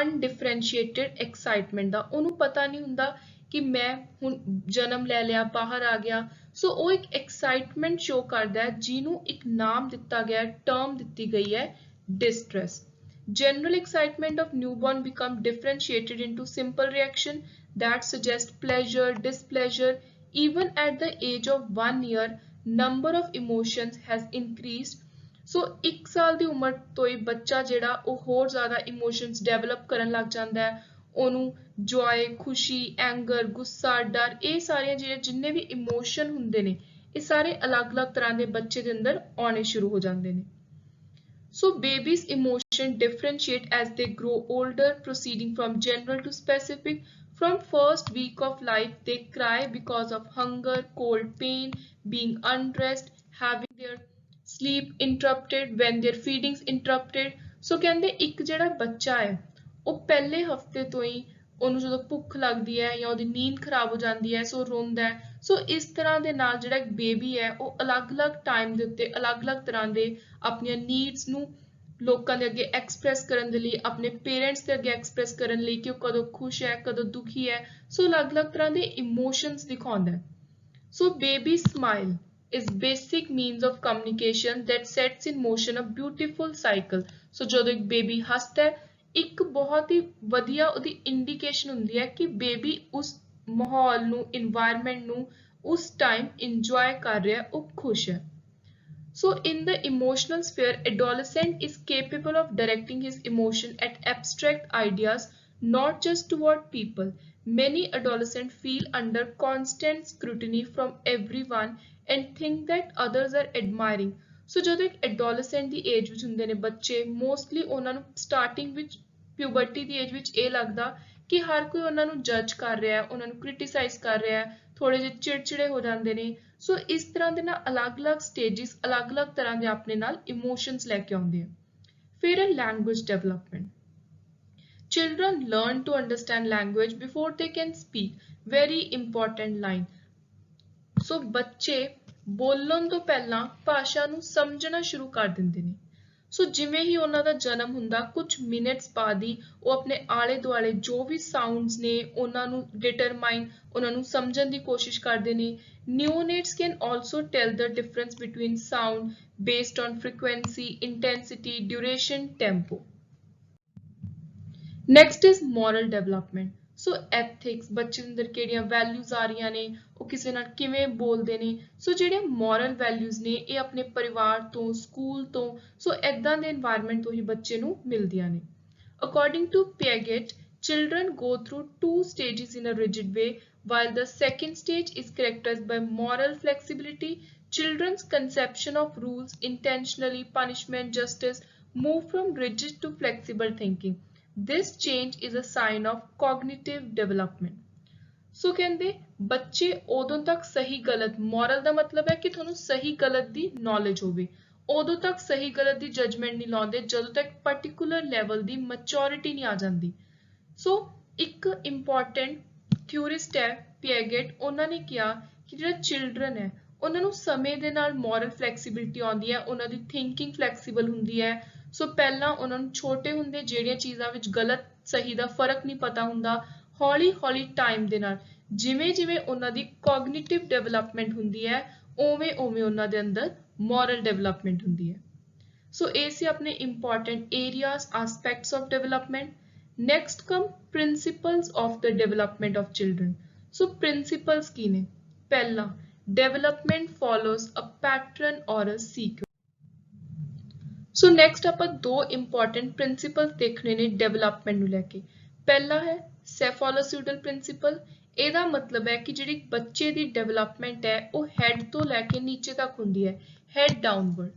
ਅਨਡਿਫਰੈਂਸ਼ੀਏਟਡ ਐਕਸਾਈਟਮੈਂਟ ਦਾ। ਉਹਨੂੰ ਪਤਾ ਨਹੀਂ ਹੁੰਦਾ ਕਿ ਮੈਂ ਹੁਣ ਜਨਮ ਲੈ ਲਿਆ, ਬਾਹਰ ਆ ਗਿਆ। ਸੋ ਉਹ ਇੱਕ ਐਕਸਾਈਟਮੈਂਟ ਸ਼ੋ ਕਰਦਾ ਹੈ ਜਿਹਨੂੰ ਇੱਕ ਨਾਮ ਦਿੱਤਾ ਗਿਆ, ਟਰਮ ਦਿੱਤੀ ਗਈ ਹੈ, distress. General excitement of newborn become differentiated into simple reaction that suggest pleasure, displeasure. Even at the age of 1 year, number of emotions has increased। So 1 ਸਾਲ ਦੀ ਉਮਰ ਤੋਂ ਹੀ ਬੱਚਾ ਜਿਹੜਾ ਉਹ ਹੋਰ ਜ਼ਿਆਦਾ ਇਮੋਸ਼ਨਸ ਡਿਵੈਲਪ ਕਰਨ ਲੱਗ ਜਾਂਦਾ ਹੈ। ਉਹਨੂੰ ਜੋਏ, ਖੁਸ਼ੀ, ਐਂਗਰ, ਗੁੱਸਾ, ਡਰ, ਇਹ ਸਾਰੀਆਂ ਜਿਹੜੇ ਜਿੰਨੇ ਵੀ ਇਮੋਸ਼ਨ ਹੁੰਦੇ ਨੇ ਇਹ ਸਾਰੇ ਅਲੱਗ-ਅਲੱਗ ਤਰ੍ਹਾਂ ਦੇ ਬੱਚੇ ਦੇ ਅੰਦਰ ਆਉਣੇ ਸ਼ੁਰੂ ਹੋ ਜਾਂਦੇ ਨੇ। So babies' emotion differentiate as they grow older, proceeding from general to specific. From first week of life, they cry because of hunger, cold, pain, being undressed, having their sleep interrupted, when their feedings interrupted। So ਕਹਿੰਦੇ ਇੱਕ ਜਿਹੜਾ ਬੱਚਾ ਹੈ ਉਹ ਪਹਿਲੇ ਹਫਤੇ ਤੋਂ ਹੀ ਉਹਨੂੰ ਜਦੋਂ ਭੁੱਖ ਲੱਗਦੀ ਹੈ ਜਾਂ ਉਹਦੀ ਨੀਂਦ ਖਰਾਬ ਹੋ ਜਾਂਦੀ ਹੈ ਸੋ ਰੋਂਦਾ ਹੈ। ਸੋ ਇਸ ਤਰ੍ਹਾਂ ਦੇ ਨਾਲ ਜਿਹੜਾ ਇੱਕ ਬੇਬੀ ਹੈ ਉਹ ਅਲੱਗ-ਅਲੱਗ ਟਾਈਮ ਦੇ ਉੱਤੇ ਅਲੱਗ-ਅਲੱਗ ਤਰ੍ਹਾਂ ਦੇ ਆਪਣੀਆਂ ਨੀਡਸ ਨੂੰ ਲੋਕਾਂ ਦੇ ਅੱਗੇ ਐਕਸਪ੍ਰੈਸ ਕਰਨ ਦੇ ਲਈ, ਆਪਣੇ ਪੇਰੈਂਟਸ ਦੇ ਅੱਗੇ ਐਕਸਪ੍ਰੈਸ ਕਰਨ ਲਈ ਕਿ ਉਹ ਕਦੋਂ ਖੁਸ਼ ਹੈ, ਕਦੋਂ ਦੁਖੀ ਹੈ। ਸੋ ਅਲੱਗ-ਅਲੱਗ ਤਰ੍ਹਾਂ ਦੇ ਇਮੋਸ਼ਨਸ ਦਿਖਾਉਂਦਾ ਹੈ। So baby smile is basic means of communication that sets in motion a beautiful cycle. So ਜਦੋਂ ਇੱਕ ਬੇਬੀ ਹੱਸਦਾ ਹੈ, ਇੱਕ ਬਹੁਤ ਹੀ ਵਧੀਆ ਉਹਦੀ ਇੰਡੀਕੇਸ਼ਨ ਹੁੰਦੀ ਹੈ ਕਿ ਬੇਬੀ ਉਸ ਮਾਹੌਲ ਨੂੰ, এনवायरमेंट ਨੂੰ ਉਸ ਟਾਈਮ ਇੰਜੋਏ ਕਰ ਰਿਹਾ ਹੈ, ਉਹ ਖੁਸ਼ ਹੈ। So in the emotional sphere, adolescent is capable of directing his emotion at abstract ideas, not just toward people. Many adolescents feel under constant scrutiny from everyone and think that others are admiring. So ਜਦੋਂ ਇੱਕ adolescent ਦੀ age ਵਿੱਚ ਹੁੰਦੇ ਨੇ ਬੱਚੇ, mostly ਉਹਨਾਂ ਨੂੰ starting ਵਿੱਚ puberty ਦੀ age ਵਿੱਚ ਇਹ ਲੱਗਦਾ ਕਿ ਹਰ ਕੋਈ ਉਹਨਾਂ ਨੂੰ ਜੱਜ ਕਰ ਰਿਹਾ ਹੈ, ਉਹਨਾਂ ਨੂੰ ਕ੍ਰਿਟਿਸਾਈਜ਼ ਕਰ ਰਿਹਾ ਹੈ, ਥੋੜੇ ਜਿਹੇ ਚਿੜਚਿੜੇ ਹੋ ਜਾਂਦੇ ਨੇ। ਸੋ ਇਸ ਤਰ੍ਹਾਂ ਦੇ ਨਾਲ ਅਲੱਗ-ਅਲੱਗ ਸਟੇजेस ਅਲੱਗ-ਅਲੱਗ ਤਰ੍ਹਾਂ ਦੇ ਆਪਣੇ ਨਾਲ ਇਮੋਸ਼ਨਸ ਲੈ ਕੇ ਆਉਂਦੇ ਆ। ਫਿਰ ਹੈ language development. Children learn to understand language before they can speak. Very important line. So ਬੱਚੇ ਬੋਲਣ ਤੋਂ ਪਹਿਲਾਂ ਭਾਸ਼ਾ ਨੂੰ ਸਮਝਣਾ ਸ਼ੁਰੂ ਕਰ ਦਿੰਦੇ ਨੇ। ਸੋ ਜਿਵੇਂ ਹੀ ਉਹਨਾਂ ਦਾ ਜਨਮ ਹੁੰਦਾ, ਕੁਝ ਮਿੰਟਸ ਬਾਅਦ ਹੀ ਉਹ ਆਪਣੇ ਆਲੇ ਦੁਆਲੇ ਜੋ ਵੀ ਸਾਊਂਡਸ ਨੇ ਉਹਨਾਂ ਨੂੰ ਡਿਟਰਮਾਈਨ, ਉਹਨਾਂ ਨੂੰ ਸਮਝਣ ਦੀ ਕੋਸ਼ਿਸ਼ ਕਰਦੇ ਨੇ। Neonates can also tell the difference between sound based on frequency, intensity, duration, tempo. Next is moral development. So ethics, ਬੱਚੇ ਦੇ ਅੰਦਰ ਕਿਹੜੀਆਂ ਵੈਲਿਊਜ਼ ਆ ਰਹੀਆਂ ਨੇ, ਉਹ ਕਿਸੇ ਨਾਲ ਕਿਵੇਂ ਬੋਲਦੇ ਨੇ। ਸੋ ਜਿਹੜੇ ਮੋਰਲ ਵੈਲਿਊਜ਼ ਨੇ ਇਹ ਆਪਣੇ ਪਰਿਵਾਰ ਤੋਂ, ਸਕੂਲ ਤੋਂ, ਸੋ ਏਦਾਂ ਦੇ এনवायरमेंट ਤੋਂ ਹੀ ਬੱਚੇ ਨੂੰ ਮਿਲਦੀਆਂ ਨੇ। According to Piaget, children go through two stages in a rigid way. While the second stage is characterized by moral flexibility, children's conception of rules, intentionally, punishment, justice move from rigid to flexible thinking. This change is a sign of cognitive development. So ਕਹਿੰਦੇ ਬੱਚੇ ਉਦੋਂ ਤੱਕ ਸਹੀ ਗਲਤ, moral ਦਾ ਮਤਲਬ ਹੈ ਕਿ ਤੁਹਾਨੂੰ ਸਹੀ ਗਲਤ ਦੀ knowledge ਹੋਵੇ, ਉਦੋਂ ਤੱਕ ਸਹੀ ਗਲਤ ਦੀ ਜਜਮੈਂਟ ਨਹੀਂ ਲਾਉਂਦੇ ਜਦੋਂ ਤੱਕ particular level ਦੀ maturity ਨਹੀਂ ਆ ਜਾਂਦੀ। ਸੋ ਇੱਕ important theorist ਹੈ Piaget, ਉਹਨਾਂ ਨੇ ਕਿਹਾ ਕਿ ਜਿਹੜਾ children ਹੈ ਉਹਨਾਂ ਨੂੰ ਸਮੇਂ ਦੇ ਨਾਲ moral flexibility ਆਉਂਦੀ ਹੈ, ਉਹਨਾਂ ਦੀ thinking flexible ਹੁੰਦੀ ਹੈ। ਸੋ ਪਹਿਲਾਂ ਉਹਨਾਂ ਨੂੰ ਛੋਟੇ ਹੁੰਦੇ ਜਿਹੜੀਆਂ ਚੀਜ਼ਾਂ ਵਿੱਚ ਗਲਤ ਸਹੀ ਦਾ ਫਰਕ ਨਹੀਂ ਪਤਾ ਹੁੰਦਾ, ਹੌਲੀ ਹੌਲੀ ਟਾਈਮ ਦੇ ਨਾਲ ਜਿਵੇਂ ਜਿਵੇਂ ਉਹਨਾਂ ਦੀ ਕੋਗਨੀਟਿਵ ਡਿਵੈਲਪਮੈਂਟ ਹੁੰਦੀ ਹੈ ਉਵੇਂ ਉਵੇਂ ਉਹਨਾਂ ਦੇ ਅੰਦਰ ਮੋਰਲ ਡਿਵੈਲਪਮੈਂਟ ਹੁੰਦੀ ਹੈ। ਸੋ ਇਹ ਸੀ ਆਪਣੇ important areas, aspects of development. Next come principles of the development of children. So principles ਕੀ ਨੇ? ਪਹਿਲਾ, ਡਿਵੈਲਪਮੈਂਟ ਫੋਲੋਜ਼ ਅ ਪੈਟਰਨ ਔਰ ਅ ਸੀਕੁਐਂਸ। ਸੋ ਨੈਕਸਟ ਆਪਾਂ ਦੋ ਇੰਪੋਰਟੈਂਟ ਪ੍ਰਿੰਸੀਪਲ ਦੇਖਣੇ ਨੇ ਡਿਵੈਲਪਮੈਂਟ ਨੂੰ ਲੈ ਕੇ। ਪਹਿਲਾ ਹੈ ਸੈਫੋਲੋਸੀਡਲ ਪ੍ਰਿੰਸੀਪਲ। ਇਹਦਾ ਮਤਲਬ ਹੈ ਕਿ ਜਿਹੜੀ ਬੱਚੇ ਦੀ ਡਿਵੈਲਪਮੈਂਟ ਹੈ ਉਹ ਹੈਡ ਤੋਂ ਲੈ ਕੇ ਨੀਚੇ ਤੱਕ ਹੁੰਦੀ ਹੈ, ਹੈਡ ਡਾਊਨਵਰਡ।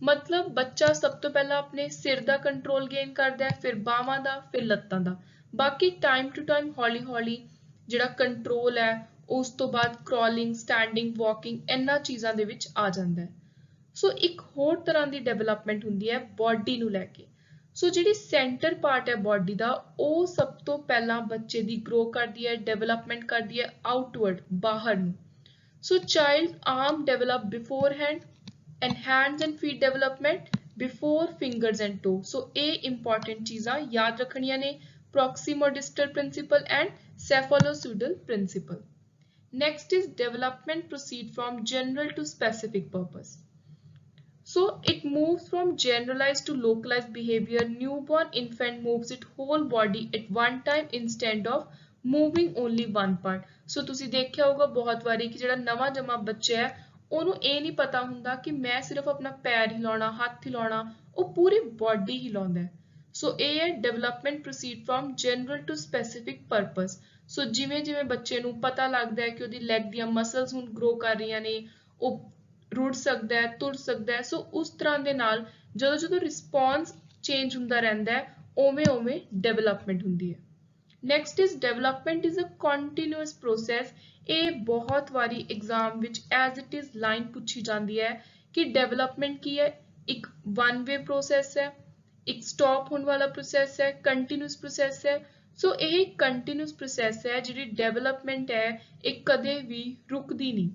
ਮਤਲਬ ਬੱਚਾ ਸਭ ਤੋਂ ਪਹਿਲਾਂ ਆਪਣੇ ਸਿਰ ਦਾ ਕੰਟਰੋਲ ਗੇਨ ਕਰਦਾ ਹੈ, ਫਿਰ ਬਾਹਾਂ ਦਾ, ਫਿਰ ਲੱਤਾਂ ਦਾ। ਬਾਕੀ ਟਾਈਮ ਟੂ ਟਾਈਮ ਹੌਲੀ ਹੌਲੀ ਜਿਹੜਾ ਕੰਟਰੋਲ ਹੈ ਉਸ ਤੋਂ ਬਾਅਦ ਕ੍ਰੋਲਿੰਗ, ਸਟੈਂਡਿੰਗ, ਵਾਕਿੰਗ ਇਹਨਾਂ ਚੀਜ਼ਾਂ ਦੇ ਵਿੱਚ ਆ ਜਾਂਦਾ ਹੈ। ਸੋ ਇੱਕ ਹੋਰ ਤਰ੍ਹਾਂ ਦੀ ਡਿਵੈਲਪਮੈਂਟ ਹੁੰਦੀ ਹੈ ਬਾਡੀ ਨੂੰ ਲੈ ਕੇ। ਸੋ ਜਿਹੜੀ ਸੈਂਟਰ ਪਾਰਟ ਹੈ ਬਾਡੀ ਦਾ ਉਹ ਸਭ ਤੋਂ ਪਹਿਲਾਂ ਬੱਚੇ ਦੀ ਗਰੋ ਕਰਦੀ ਹੈ, ਡਿਵੈਲਪਮੈਂਟ ਕਰਦੀ ਹੈ ਆਊਟਵਰਡ, ਬਾਹਰ ਨੂੰ। So child arm develop before hand and hands and feet development before fingers and toe. So ਇਹ ਇੰਪੋਰਟੈਂਟ ਚੀਜ਼ਾਂ ਯਾਦ ਰੱਖਣੀਆਂ ਨੇ, proximodistal principle and cephalocaudal principle. Next is development proceed from general to specific purpose. So it moves from generalized to localized behavior. Newborn infant moves its whole body at one time instead of moving only one part. So ਤੁਸੀਂ ਦੇਖਿਆ ਹੋਗਾ ਬਹੁਤ ਵਾਰੀ ਕਿ ਜਿਹੜਾ ਨਵਾਂ ਜੰਮਾ ਬੱਚਾ ਹੈ ਉਹਨੂੰ ਇਹ ਨਹੀਂ ਪਤਾ ਹੁੰਦਾ ਕਿ ਮੈਂ ਸਿਰਫ ਆਪਣਾ ਪੈਰ ਹਿਲਾਉਣਾ, ਹੱਥ ਹਿਲਾਉਣਾ, ਉਹ ਪੂਰੀ ਬਾਡੀ ਹਿਲਾਉਂਦਾ ਹੈ। ਸੋ ਇਹ ਹੈ development proceed from general to specific purpose. So ਜਿਵੇਂ ਜਿਵੇਂ ਬੱਚੇ ਨੂੰ ਪਤਾ ਲੱਗਦਾ ਹੈ ਕਿ ਉਹਦੀ ਲੈਗ ਦੀਆਂ ਮਸਲਸ ਹੁਣ ਗਰੋ ਕਰ ਰਹੀਆਂ ਨੇ, ਉਹ ਰੁੜ ਸਕਦਾ ਹੈ, ਤੁਰ ਸਕਦਾ ਹੈ। ਸੋ ਉਸ ਤਰ੍ਹਾਂ ਦੇ ਨਾਲ ਜਦੋਂ ਜਦੋਂ ਰਿਸਪੌਂਸ ਚੇਂਜ ਹੁੰਦਾ ਰਹਿੰਦਾ ਹੈ ਉਵੇਂ ਉਵੇਂ ਡਿਵੈਲਪਮੈਂਟ ਹੁੰਦੀ ਹੈ। Next is development is a continuous process. ਇਹ ਬਹੁਤ ਵਾਰੀ ਐਗਜ਼ਾਮ ਵਿੱਚ ਐਜ਼ ਇਟ ਇਜ਼ ਲਾਈਨ ਪੁੱਛੀ ਜਾਂਦੀ ਹੈ ਕਿ ਡਿਵੈਲਪਮੈਂਟ ਕੀ ਹੈ? ਇੱਕ ਵਨ ਵੇ ਪ੍ਰੋਸੈਸ ਹੈ, ਇੱਕ ਸਟਾਪ ਹੋਣ ਵਾਲਾ ਪ੍ਰੋਸੈਸ ਹੈ, ਕੰਟੀਨਿਊਅਸ ਪ੍ਰੋਸੈਸ ਹੈ। ਸੋ ਇਹ ਕੰਟੀਨਿਊਅਸ ਪ੍ਰੋਸੈਸ ਹੈ, ਜਿਹੜੀ ਡਿਵੈਲਪਮੈਂਟ ਹੈ ਇਹ ਕਦੇ ਵੀ ਰੁਕਦੀ ਨਹੀਂ।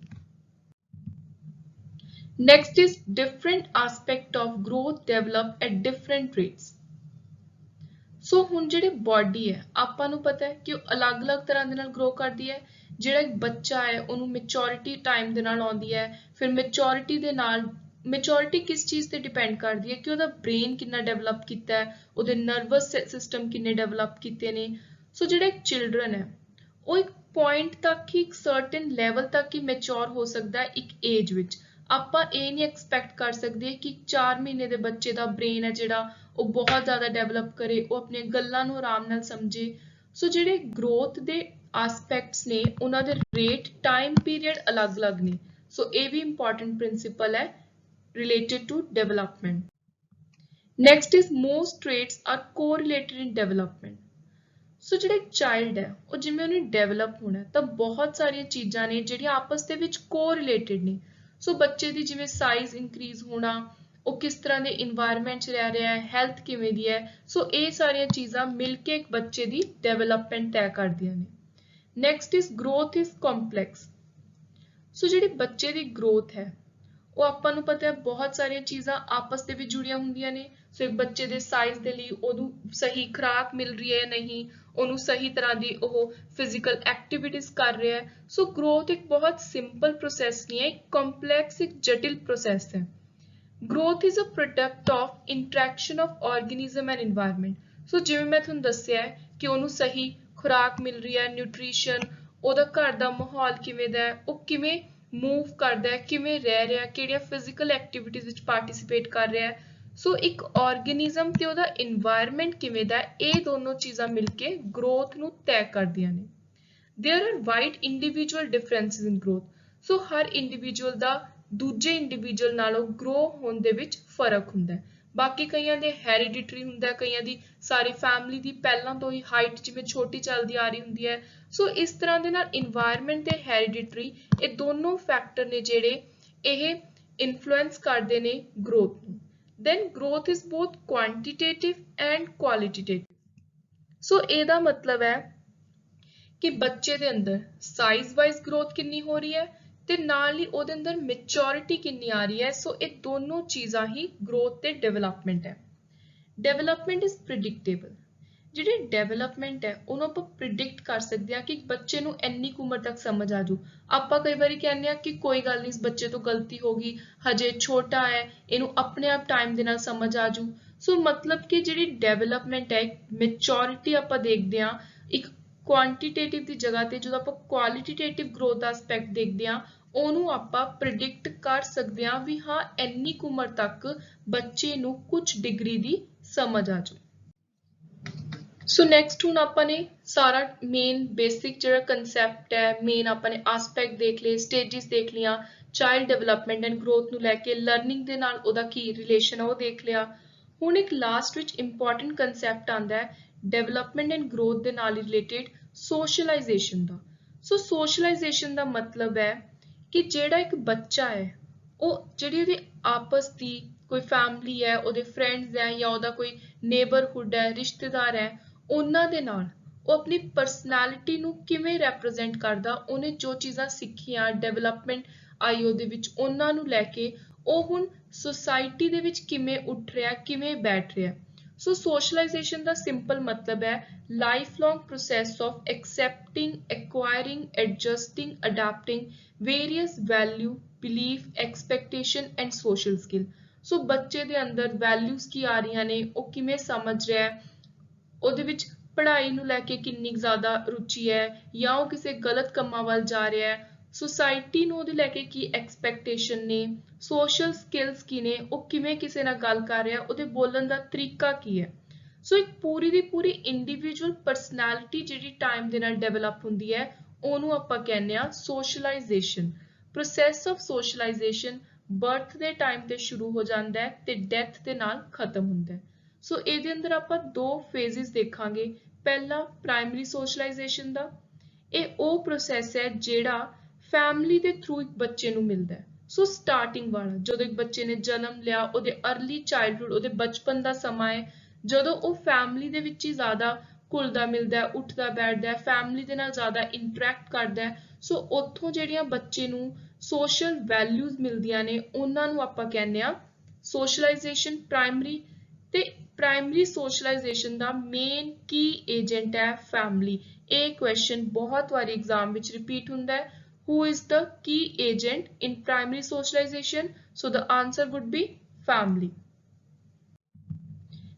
Next is different aspect of growth develop at different rates. So ਹੁਣ ਜਿਹੜੀ body ਹੈ ਆਪਾਂ ਨੂੰ ਪਤਾ ਹੈ ਕਿ ਉਹ ਅਲੱਗ-ਅਲੱਗ ਤਰ੍ਹਾਂ ਦੇ ਨਾਲ grow ਕਰਦੀ ਹੈ। ਜਿਹੜਾ ਇੱਕ ਬੱਚਾ ਹੈ ਉਹਨੂੰ ਮੈਚੋਰਿਟੀ ਟਾਈਮ ਦੇ ਨਾਲ ਆਉਂਦੀ ਹੈ। ਫਿਰ ਮੈਚੋਰਿਟੀ ਦੇ ਨਾਲ ਮੈਚੋਰਿਟੀ ਕਿਸ ਚੀਜ਼ ਤੇ ਡਿਪੈਂਡ ਕਰਦੀ ਹੈ ਕਿ ਉਹਦਾ ਬ੍ਰੇਨ ਕਿੰਨਾ ਡਿਵੈਲਪ ਕੀਤਾ ਹੈ, ਉਹਦੇ ਨਰਵਸ ਸਿਸਟਮ ਕਿੰਨੇ ਡਿਵੈਲਪ ਕੀਤੇ ਨੇ। ਸੋ ਜਿਹੜਾ ਇੱਕ ਚਿਲਡਰਨ ਹੈ ਉਹ ਇੱਕ ਪੁਆਇੰਟ ਤੱਕ ਹੀ, ਇੱਕ ਸਰਟਨ ਲੈਵਲ ਤੱਕ ਹੀ ਮੈਚੋਰ ਹੋ ਸਕਦਾ ਹੈ ਇੱਕ ਏਜ ਵਿੱਚ। ਆਪਾਂ ਇਹ ਨਹੀਂ ਐਕਸਪੈਕਟ ਕਰ ਸਕਦੇ ਕਿ 4 ਮਹੀਨੇ ਦੇ ਬੱਚੇ ਦਾ ਬ੍ਰੇਨ ਹੈ ਜਿਹੜਾ ਉਹ ਬਹੁਤ ਜ਼ਿਆਦਾ ਡਿਵੈਲਪ ਕਰੇ, ਉਹ ਆਪਣੀਆਂ ਗੱਲਾਂ ਨੂੰ ਆਰਾਮ ਨਾਲ ਸਮਝੇ। ਸੋ ਜਿਹੜੇ ਗਰੋਥ ਦੇ ਆਸਪੈਕਟਸ ਨੇ ਉਹਨਾਂ ਦੇ ਰੇਟ ਟਾਈਮ ਪੀਰੀਅਡ ਅਲੱਗ-ਅਲੱਗ ਨੇ। ਸੋ ਇਹ ਵੀ ਇੰਪੋਰਟੈਂਟ ਪ੍ਰਿੰਸੀਪਲ ਹੈ related to development. Next is most traits are correlated in development. ਸੋ ਜਿਹੜਾ ਚਾਈਲਡ ਹੈ ਉਹ ਜਿਵੇਂ ਉਹਨੇ ਡਿਵੈਲਪ ਹੋਣਾ ਤਾਂ ਬਹੁਤ ਸਾਰੀਆਂ ਚੀਜ਼ਾਂ ਨੇ ਜਿਹੜੀਆਂ ਆਪਸ ਦੇ ਵਿੱਚ ਕੋਰਿਲੇਟਡ ਨੇ। ਸੋ ਬੱਚੇ ਦੀ ਜਿਵੇਂ ਸਾਈਜ਼ ਇਨਕਰੀਜ਼ ਹੋਣਾ, ਉਹ ਕਿਸ ਤਰ੍ਹਾਂ ਦੇ ਇਨਵਾਇਰਨਮੈਂਟ 'ਚ ਰਹਿ ਰਿਹਾ ਹੈ, ਹੈਲਥ ਕਿਵੇਂ ਦੀ ਹੈ। ਸੋ ਇਹ ਸਾਰੀਆਂ ਚੀਜ਼ਾਂ ਮਿਲ ਕੇ ਇੱਕ ਬੱਚੇ ਦੀ ਡਿਵੈਲਪਮੈਂਟ ਤੈਅ ਕਰਦੀਆਂ ਨੇ। Next is growth is complex. So ਜਿਹੜੀ ਬੱਚੇ ਦੀ ਗਰੋਥ ਹੈ ਉਹ ਆਪਾਂ ਨੂੰ ਪਤਾ ਹੈ ਬਹੁਤ ਸਾਰੀਆਂ ਚੀਜ਼ਾਂ ਆਪਸ ਦੇ ਵਿੱਚ ਜੁੜੀਆਂ ਹੁੰਦੀਆਂ ਨੇ। ਸੋ ਇੱਕ ਬੱਚੇ ਦੇ ਸਾਈਜ਼ ਦੇ ਲਈ ਉਹਨੂੰ ਸਹੀ ਖੁਰਾਕ ਮਿਲ ਰਹੀ ਹੈ ਨਹੀਂ, ਉਹਨੂੰ ਸਹੀ ਤਰ੍ਹਾਂ ਦੀ ਉਹ ਫਿਜ਼ੀਕਲ ਐਕਟੀਵਿਟੀਜ਼ ਕਰ ਰਿਹਾ ਹੈ। ਸੋ ਗਰੋਥ ਇੱਕ ਬਹੁਤ ਸਿੰਪਲ ਪ੍ਰੋਸੈਸ ਨਹੀਂ ਹੈ, ਇੱਕ ਕੰਪਲੈਕਸ, ਇੱਕ ਜਟਿਲ ਪ੍ਰੋਸੈਸ ਹੈ। Growth is a product of interaction of organism and environment. ਸੋ ਜਿਵੇਂ ਮੈਂ ਤੁਹਾਨੂੰ ਦੱਸਿਆ ਹੈ ਕਿ ਉਹਨੂੰ ਸਹੀ ਖੁਰਾਕ ਮਿਲ ਰਹੀ ਹੈ, ਨਿਊਟ੍ਰੀਸ਼ਨ, ਉਹਦਾ ਘਰ ਦਾ ਮਾਹੌਲ ਕਿਵੇਂ ਦਾ ਹੈ, ਉਹ ਕਿਵੇਂ ਮੂਵ ਕਰਦਾ ਹੈ, ਕਿਵੇਂ ਰਹਿ ਰਿਹਾ, ਕਿਹੜੀਆਂ ਫਿਜ਼ੀਕਲ ਐਕਟੀਵਿਟੀਜ਼ ਵਿੱਚ ਪਾਰਟਿਸਿਪੇਟ ਕਰ ਰਿਹਾ ਹੈ। ਸੋ ਇੱਕ ਆਰਗੇਨਿਜ਼ਮ ਤੇ ਉਹਦਾ ਇਨਵਾਇਰਨਮੈਂਟ ਕਿਵੇਂ ਦਾ ਹੈ, ਇਹ ਦੋਨੋਂ ਚੀਜ਼ਾਂ ਮਿਲ ਕੇ ਗਰੋਥ ਨੂੰ ਤੈਅ ਕਰਦੀਆਂ ਨੇ। There are wide individual differences in growth. So ਹਰ ਇੰਡੀਵਿਜੂਅਲ ਦਾ ਦੂਜੇ ਇੰਡੀਵਿਜੂਅਲ ਨਾਲੋਂ ਗਰੋ ਹੋਣ ਦੇ ਵਿੱਚ ਫਰਕ ਹੁੰਦਾ ਹੈ। ਬਾਕੀ ਕਈਆਂ ਦੇ ਹੈਰੀਡਿਟਰੀ ਹੁੰਦਾ ਹੈ, ਕਈਆਂ ਦੀ ਸਾਰੀ ਫੈਮਿਲੀ ਦੀ ਪਹਿਲਾਂ ਤੋਂ ਹੀ ਹਾਈਟ ਜਿਵੇਂ ਛੋਟੀ ਚੱਲਦੀ ਆ ਰਹੀ ਹੁੰਦੀ ਹੈ। ਸੋ ਇਸ ਤਰ੍ਹਾਂ ਦੇ ਨਾਲ ਇਨਵਾਇਰਨਮੈਂਟ ਤੇ ਹੈਰੀਡਿਟਰੀ, ਇਹ ਦੋਨੋਂ ਫੈਕਟਰ ਨੇ ਜਿਹੜੇ ਇਹ ਇਨਫਲੂਐਂਸ ਕਰਦੇ ਨੇ ਗਰੋਥ ਨੂੰ। Then growth is both quantitative and qualitative. So ਇਹਦਾ ਮਤਲਬ ਹੈ ਕਿ ਬੱਚੇ ਦੇ ਅੰਦਰ ਸਾਈਜ਼ ਵਾਈਜ਼ ਗਰੋਥ ਕਿੰਨੀ ਹੋ ਰਹੀ ਹੈ ਤੇ ਨਾਲ ਹੀ ਉਹਦੇ ਅੰਦਰ ਮੈਚੋਰਿਟੀ ਕਿੰਨੀ ਆ ਰਹੀ ਹੈ। ਸੋ ਇਹ ਦੋਨੋਂ ਚੀਜ਼ਾਂ ਹੀ ਗਰੋਥ ਤੇ ਡਿਵੈਲਪਮੈਂਟ ਹੈ। Development is predictable. ਜਿਹੜੀ ਡਿਵੈਲਪਮੈਂਟ ਹੈ ਉਹਨੂੰ ਆਪਾਂ ਪ੍ਰਿਡਿਕਟ ਕਰ ਸਕਦੇ ਹਾਂ ਕਿ ਬੱਚੇ ਨੂੰ ਇੰਨੀ ਕੁ ਉਮਰ ਤੱਕ ਸਮਝ ਆ ਜਾਊ। ਆਪਾਂ ਕਈ ਵਾਰੀ ਕਹਿੰਦੇ ਹਾਂ ਕਿ ਕੋਈ ਗੱਲ ਨਹੀਂ, ਇਸ ਬੱਚੇ ਤੋਂ ਗਲਤੀ ਹੋ ਗਈ, ਹਜੇ ਛੋਟਾ ਹੈ, ਇਹਨੂੰ ਆਪਣੇ ਆਪ ਟਾਈਮ ਦੇ ਨਾਲ ਸਮਝ ਆ ਜਾਊ। ਸੋ ਮਤਲਬ ਕਿ ਜਿਹੜੀ ਡਿਵੈਲਪਮੈਂਟ ਹੈ, ਮੈਚੋਰਿਟੀ ਆਪਾਂ ਦੇਖਦੇ ਹਾਂ ਇੱਕ ਕੁਆਂਟੀਟੇਟਿਵ ਦੀ ਜਗ੍ਹਾ ਤੇ ਜਦੋਂ ਆਪਾਂ ਕੁਆਲਿਟੇਟਿਵ ਗਰੋਥ ਦਾ ਐਸਪੈਕਟ ਦੇਖਦੇ ਹਾਂ ਉਹਨੂੰ ਆਪਾਂ ਪ੍ਰਿਡਿਕਟ ਕਰ ਸਕਦੇ ਹਾਂ ਵੀ ਹਾਂ ਇੰਨੀ ਕੁ ਉਮਰ ਤੱਕ ਬੱਚੇ ਨੂੰ ਕੁਝ ਡਿਗਰੀ ਦੀ ਸਮਝ ਆ ਜਾਊ। ਸੋ ਨੈਕਸਟ ਹੁਣ ਆਪਾਂ ਨੇ ਸਾਰਾ ਮੇਨ ਬੇਸਿਕ ਜਿਹੜਾ ਕੰਸੈਪਟ ਹੈ, ਮੇਨ ਆਪਾਂ ਨੇ ਆਸਪੈਕਟ ਦੇਖ ਲਏ, ਸਟੇਜਿਸ ਦੇਖ ਲਈਆਂ, ਚਾਈਲਡ ਡਿਵੈਲਪਮੈਂਟ ਐਂਡ ਗਰੋਥ ਨੂੰ ਲੈ ਕੇ ਲਰਨਿੰਗ ਦੇ ਨਾਲ ਉਹਦਾ ਕੀ ਰਿਲੇਸ਼ਨ ਹੈ ਉਹ ਦੇਖ ਲਿਆ। ਹੁਣ ਇੱਕ ਲਾਸਟ ਵਿੱਚ ਇੰਪੋਰਟੈਂਟ ਕੰਸੈਪਟ ਆਉਂਦਾ ਹੈ ਡਿਵੈਲਪਮੈਂਟ ਐਂਡ ਗਰੋਥ ਦੇ ਨਾਲ ਰਿਲੇਟਡ ਸੋਸ਼ਲਾਈਜੇਸ਼ਨ ਦਾ। ਸੋ ਸੋਸ਼ਲਾਈਜੇਸ਼ਨ ਦਾ ਮਤਲਬ ਹੈ ਕਿ ਜਿਹੜਾ ਇੱਕ ਬੱਚਾ ਹੈ ਉਹ ਜਿਹੜੀ ਉਹਦੀ ਆਪਸ ਦੀ ਕੋਈ ਫੈਮਿਲੀ ਹੈ, ਉਹਦੇ ਫਰੈਂਡਸ ਹੈ ਜਾਂ ਉਹਦਾ ਕੋਈ ਨੇਬਰਹੁੱਡ ਹੈ, ਰਿਸ਼ਤੇਦਾਰ ਹੈ, ਉਹਨਾਂ ਦੇ ਨਾਲ ਉਹ ਆਪਣੀ ਪਰਸਨੈਲਿਟੀ ਨੂੰ ਕਿਵੇਂ ਰੈਪਰੈਜ਼ੈਂਟ ਕਰਦਾ, ਉਹਨੇ ਜੋ ਚੀਜ਼ਾਂ ਸਿੱਖੀਆਂ, ਡਿਵੈਲਪਮੈਂਟ ਆਈ ਉਹਦੇ ਵਿੱਚ, ਉਹਨਾਂ ਨੂੰ ਲੈ ਕੇ ਉਹ ਹੁਣ ਸੁਸਾਇਟੀ ਦੇ ਵਿੱਚ ਕਿਵੇਂ ਉੱਠ ਰਿਹਾ, ਕਿਵੇਂ ਬੈਠ ਰਿਹਾ। ਸੋ ਸੋਸ਼ਲਾਈਜੇਸ਼ਨ ਦਾ ਸਿੰਪਲ ਮਤਲਬ ਹੈ life long process of accepting, acquiring, adjusting, adapting various value, belief, expectation and social skill. So ਬੱਚੇ ਦੇ ਅੰਦਰ ਵੈਲਿਊਜ਼ ਕੀ ਆ ਰਹੀਆਂ ਨੇ, ਉਹ ਕਿਵੇਂ ਸਮਝ ਰਿਹਾ ਹੈ, ਉਹਦੇ ਵਿੱਚ ਪੜ੍ਹਾਈ ਨੂੰ ਲੈ ਕੇ ਕਿੰਨੀ ਜ਼ਿਆਦਾ ਰੁਚੀ ਹੈ ਜਾਂ ਉਹ ਕਿਸੇ ਗਲਤ ਕੰਮਾਂ ਵੱਲ ਜਾ ਰਿਹਾ ਹੈ, ਸੁਸਾਇਟੀ ਨੂੰ ਉਹਦੇ ਲੈ ਕੇ ਕੀ ਐਕਸਪੈਕਟੇਸ਼ਨ ਨੇ, ਸੋਸ਼ਲ ਸਕਿੱਲਸ ਕੀ ਨੇ, ਉਹ ਕਿਵੇਂ ਕਿਸੇ ਨਾਲ ਗੱਲ ਕਰ ਰਿਹਾ, ਉਹਦੇ ਬੋਲਣ ਦਾ ਤਰੀਕਾ ਕੀ ਹੈ। ਸੋ ਇੱਕ ਪੂਰੀ ਦੀ ਪੂਰੀ ਇੰਡੀਵਿਜੂਅਲ ਪਰਸਨੈਲਿਟੀ ਜਿਹੜੀ ਟਾਈਮ ਦੇ ਨਾਲ ਡਿਵੈਲਪ ਹੁੰਦੀ ਹੈ ਉਹਨੂੰ ਆਪਾਂ ਕਹਿੰਦੇ ਆ socialisation. Process of socialisation birth ਦੇ ਟਾਈਮ ਤੇ ਸ਼ੁਰੂ ਹੋ ਜਾਂਦਾ ਹੈ ਤੇ ਡੈਥ ਦੇ ਨਾਲ ਖਤਮ ਹੁੰਦਾ ਹੈ। ਸੋ ਇਹਦੇ ਅੰਦਰ ਆਪਾਂ ਦੋ ਫੇਜ਼ਸ ਦੇਖਾਂਗੇ। ਪਹਿਲਾ ਪ੍ਰਾਇਮਰੀ ਸੋਸ਼ਲਾਈਜੇਸ਼ਨ ਦਾ, ਇਹ ਉਹ ਪ੍ਰੋਸੈਸ ਹੈ ਜਿਹੜਾ ਫੈਮਿਲੀ ਦੇ ਥਰੂ ਇੱਕ ਬੱਚੇ ਨੂੰ ਮਿਲਦਾ ਹੈ। ਸੋ ਸਟਾਰਟਿੰਗ ਵਾਲਾ ਜਦੋਂ ਇੱਕ ਬੱਚੇ ਨੇ ਜਨਮ ਲਿਆ, ਉਹਦੇ ਅਰਲੀ ਚਾਈਲਡਹੁੱਡ, ਉਹਦੇ ਬਚਪਨ ਦਾ ਸਮਾਂ ਹੈ ਜਦੋਂ ਉਹ ਫੈਮਿਲੀ ਦੇ ਵਿੱਚ ਹੀ ਜ਼ਿਆਦਾ ਘੁਲਦਾ ਮਿਲਦਾ, ਉੱਠਦਾ ਬੈਠਦਾ, ਫੈਮਿਲੀ ਦੇ ਨਾਲ ਜ਼ਿਆਦਾ ਇੰਟਰੈਕਟ ਕਰਦਾ ਹੈ। ਸੋ ਉੱਥੋਂ ਜਿਹੜੀਆਂ ਬੱਚੇ ਨੂੰ ਸੋਸ਼ਲ ਵੈਲਿਊਜ਼ ਮਿਲਦੀਆਂ ਨੇ ਉਹਨਾਂ ਨੂੰ ਆਪਾਂ ਕਹਿੰਦੇ ਆ ਸੋਸ਼ਲਾਈਜੇਸ਼ਨ ਪ੍ਰਾਇਮਰੀ। ਤੇ ਪ੍ਰਾਇਮਰੀ ਸੋਸ਼ਲਾਈਜੇਸ਼ਨ ਦਾ ਮੇਨ ਕੀ ਏਜੰਟ ਹੈ ਫੈਮਿਲੀ। ਇਹ ਕੁਐਸਚਨ ਬਹੁਤ ਵਾਰੀ ਐਗਜ਼ਾਮ ਵਿੱਚ ਰਿਪੀਟ ਹੁੰਦਾ ਹੈ, who is the key agent in primary socialization? So the answer would be family.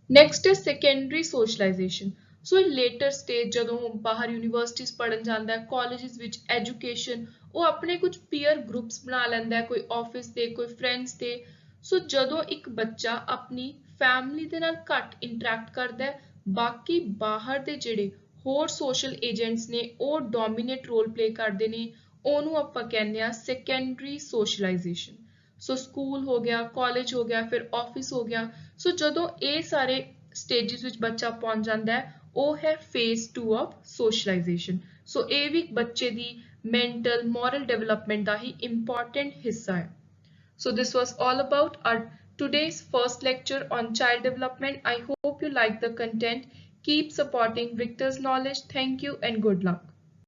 Next is secondary socialization. So in later stage ਜਦੋਂ ਬਾਹਰ ਯੂਨੀਵਰਸਿਟੀਜ਼ ਪੜ੍ਹਨ ਜਾਂਦਾ ਹੈ, ਕਾਲਜਿਸ ਵਿੱਚ ਐਜੂਕੇਸ਼ਨ, ਉਹ ਆਪਣੇ ਕੁਝ ਪੀਅਰ ਗਰੁੱਪਸ ਬਣਾ ਲੈਂਦਾ ਹੈ, ਕੋਈ ਆਫਿਸ ਦੇ, ਕੋਈ ਫਰੈਂਡਸ ਦੇ। ਸੋ ਜਦੋਂ ਇੱਕ ਬੱਚਾ ਆਪਣੀ ਫੈਮਿਲੀ ਦੇ ਨਾਲ ਘੱਟ ਇੰਟਰੈਕਟ ਕਰਦਾ ਹੈ, ਬਾਕੀ ਬਾਹਰ ਦੇ ਜਿਹੜੇ ਹੋਰ ਸੋਸ਼ਲ ਏਜੰਟਸ ਨੇ ਉਹ ਡੋਮੀਨੇਟ ਰੋਲ ਪਲੇ ਕਰਦੇ ਨੇ, ਉਹਨੂੰ ਆਪਾਂ ਕਹਿੰਦੇ ਆ ਸੈਕੰਡਰੀ ਸੋਸ਼ਲਾਈਜੇਸ਼ਨ। ਸੋ ਸਕੂਲ ਹੋ ਗਿਆ, ਕਾਲਜ ਹੋ ਗਿਆ, ਫਿਰ ਆਫਿਸ ਹੋ ਗਿਆ। ਸੋ ਜਦੋਂ ਇਹ ਸਾਰੇ ਸਟੇਜਿਸ ਵਿੱਚ ਬੱਚਾ ਪਹੁੰਚ ਜਾਂਦਾ ਹੈ, ਉਹ ਹੈ ਫੇਜ਼ 2 ਆਫ ਸੋਸ਼ਲਾਈਜੇਸ਼ਨ। ਸੋ ਇਹ ਵੀ ਬੱਚੇ ਦੀ ਮੈਂਟਲ ਮੋਰਲ ਡਿਵੈਲਪਮੈਂਟ ਦਾ ਹੀ ਇੰਪੋਰਟੈਂਟ ਹਿੱਸਾ ਹੈ। So this was all about our today's first lecture on child development. I hope you like the content. Keep supporting Victor's Knowledge. Thank you and good luck.